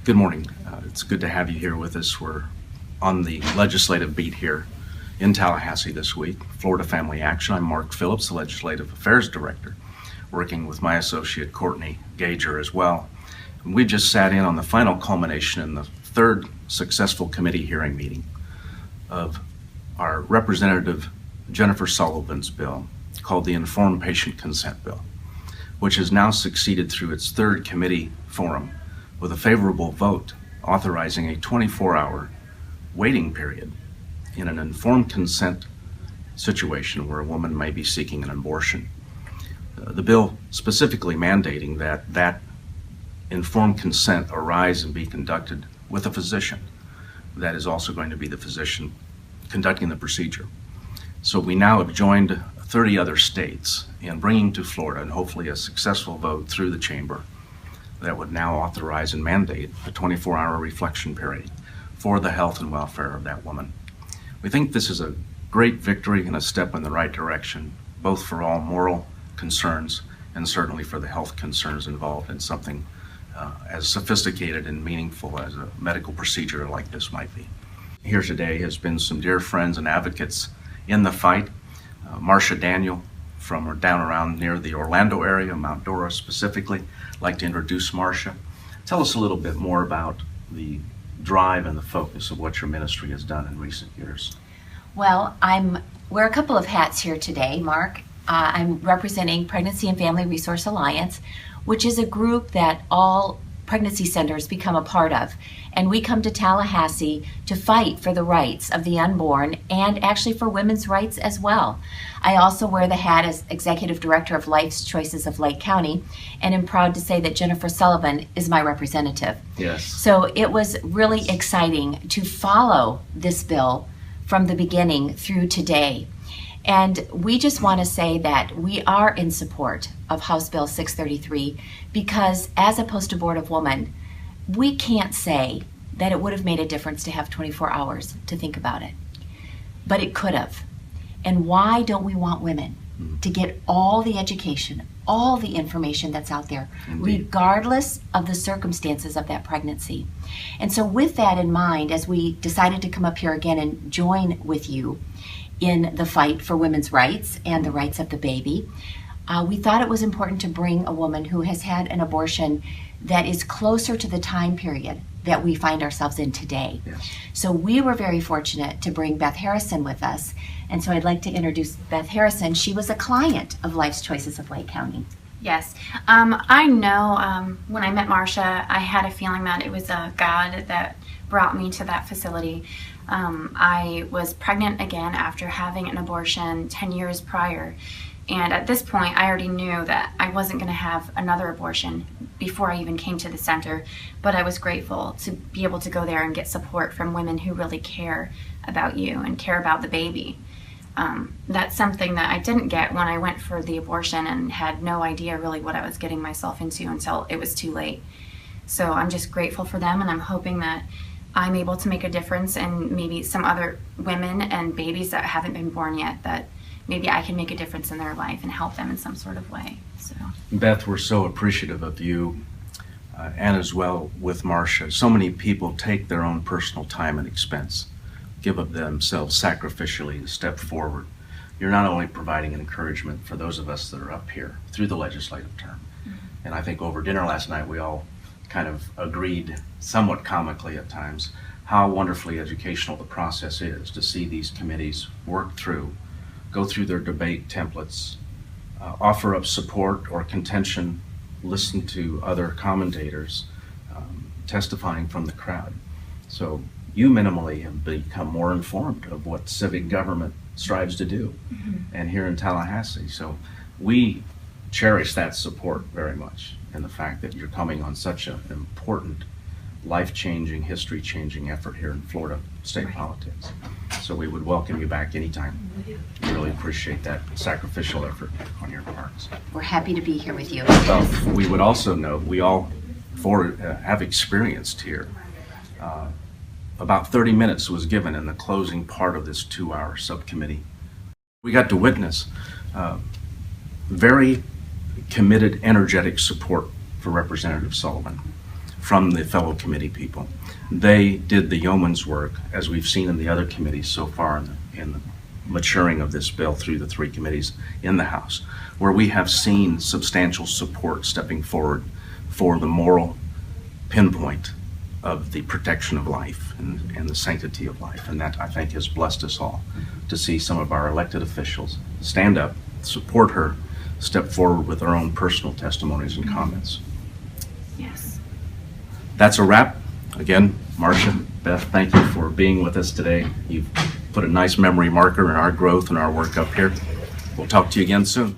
Good morning. It's good to have you here with us. We're on the legislative beat here in Tallahassee this week, Florida Family Action. I'm Mark Phillips, the Legislative Affairs Director, working with my associate Courtney Gager as well. And we just sat in on the final culmination in the third successful committee hearing meeting of our Representative Jennifer Sullivan's bill called the Informed Patient Consent Bill, which has now succeeded through its third committee forum with a favorable vote authorizing a 24-hour waiting period in an informed consent situation where a woman may be seeking an abortion. The bill specifically mandating that informed consent arise and be conducted with a physician that is also going to be the physician conducting the procedure. So we now have joined 30 other states in bringing to Florida, and hopefully a successful vote through the chamber, that would now authorize and mandate a 24-hour reflection period for the health and welfare of that woman. We think this is a great victory and a step in the right direction, both for all moral concerns and certainly for the health concerns involved in something as sophisticated and meaningful as a medical procedure like this might be. Here today has been some dear friends and advocates in the fight. Marcia Daniel from down around near the Orlando area, Mount Dora specifically. I'd like to introduce Marcia. Tell us a little bit more about the drive and the focus of what your ministry has done in recent years. Well, wear a couple of hats here today, Mark. I'm representing Pregnancy and Family Resource Alliance, which is a group that all pregnancy centers become a part of. And we come to Tallahassee to fight for the rights of the unborn and actually for women's rights as well. I also wear the hat as Executive Director of Life's Choices of Lake County, and am proud to say that Jennifer Sullivan is my representative. Yes. So it was really exciting to follow this bill from the beginning through today. And we just want to say that we are in support of House Bill 633 because as a post-abortive woman, we can't say that it would have made a difference to have 24 hours to think about it. But it could have. And why don't we want women to get all the education, all the information that's out there, regardless of the circumstances of that pregnancy? And so with that in mind, as we decided to come up here again and join with you in the fight for women's rights and the rights of the baby, we thought it was important to bring a woman who has had an abortion that is closer to the time period that we find ourselves in today. Yes. So we were very fortunate to bring Beth Harrison with us. And so I'd like to introduce Beth Harrison. She was a client of Life's Choices of Lake County. Yes. I know when I met Marcia, I had a feeling that it was God that brought me to that facility. I was pregnant again after having an abortion 10 years prior. And at this point, I already knew that I wasn't going to have another abortion before I even came to the center. But I was grateful to be able to go there and get support from women who really care about you and care about the baby. That's something that I didn't get when I went for the abortion and had no idea really what I was getting myself into until it was too late. So I'm just grateful for them, and I'm hoping that I'm able to make a difference in maybe some other women and babies that haven't been born yet, that maybe I can make a difference in their life and help them in some sort of way. So, Beth, we're so appreciative of you and as well with Marcia. So many people take their own personal time and expense, give of themselves sacrificially to step forward. You're not only providing an encouragement for those of us that are up here through the legislative term, and I think over dinner last night we all kind of agreed, somewhat comically at times, how wonderfully educational the process is to see these committees work through, go through their debate templates, offer up support or contention, listen to other commentators testifying from the crowd. So you minimally have become more informed of what civic government strives to do, and here in Tallahassee. So we cherish that support very much, and the fact that you're coming on such an important, life-changing, history-changing effort here in Florida state politics. So we would welcome you back anytime. We really appreciate that sacrificial effort on your parts. We're happy to be here with you. Well, we would also note, we all have experienced here, about 30 minutes was given in the closing part of this 2-hour subcommittee. We got to witness very committed, energetic support for Representative Sullivan from the fellow committee people. They did the yeoman's work, as we've seen in the other committees so far in the maturing of this bill through the three committees in the House, where we have seen substantial support stepping forward for the moral pinpoint of the protection of life and the sanctity of life. And that, I think, has blessed us all to see some of our elected officials stand up, support her, step forward with their own personal testimonies and comments. Yes. That's a wrap. Again, Marcia, Beth, thank you for being with us today. You've put a nice memory marker in our growth and our work up here. We'll talk to you again soon.